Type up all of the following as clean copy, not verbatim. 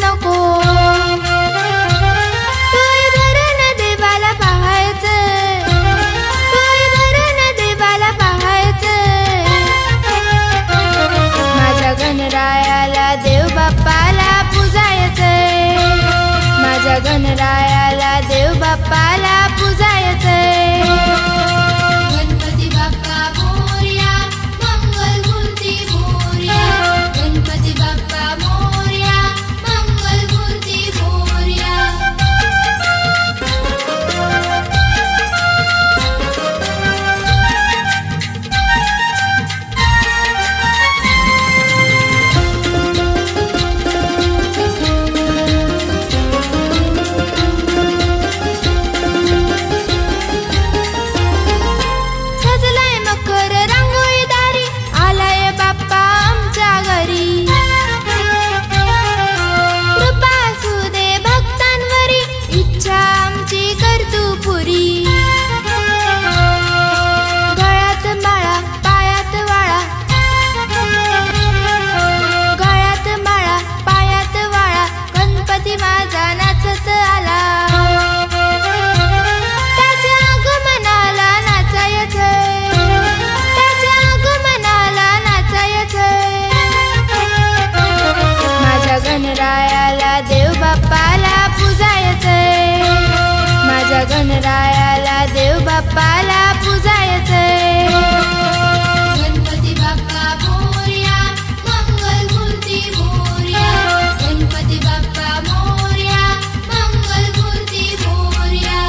नको. डोळे भरून देवाला पाहायचं, डोळे भरून देवाला पाहायचं. माझ्या गणरायाला देव बाप्पाला पूजायचंय, माझ्या गणरायाला देव बाप्पाला पूजायचंय. गणपती बाप्पा मोरया, मंगलमूर्ती मोरया. गणपती बाप्पा मोरया, मंगलमूर्ती मोरया. सजलाय मकर रांगोळी दारी, आलाय बाप्पा आमच्या घरी. कृपा असू दे भक्तांवरी, इच्छा आमची कर तू पुरी. गळ्यात माळा पायात वाळा, गळ्यात माळा पायात वाळा, गणपती माझा नाचत आला. त्याच्या आगमनाला नाचायचंय, त्याच्या आगमनाला नाचायचंय. माझ्या गणरायाला देव बाप्पाला पूजायचंय, माझ्या गणरायाला देव बाप्पाला पूजायचंय. गणपती बाप्पा मोरया, मंगलमूर्ती मोरया. गणपती बाप्पा मोरया, मंगलमूर्ती मोरया.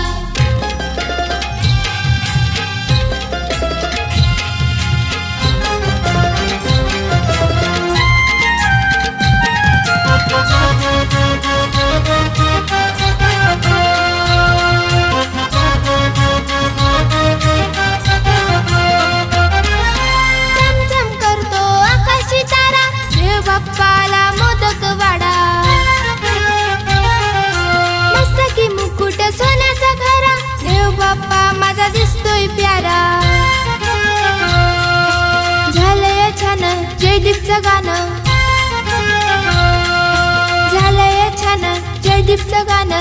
चमचम करतो आकाशी तारा, देव बाप्पाला मोदक वाडा. मस्तकी मुकुट सोन्याचा खरा, देव बाप्पा माझा दिसतोय प्यारा. झालंय छान जयदीपचं गाणं, झालंय छान जयदीपचं गाणं.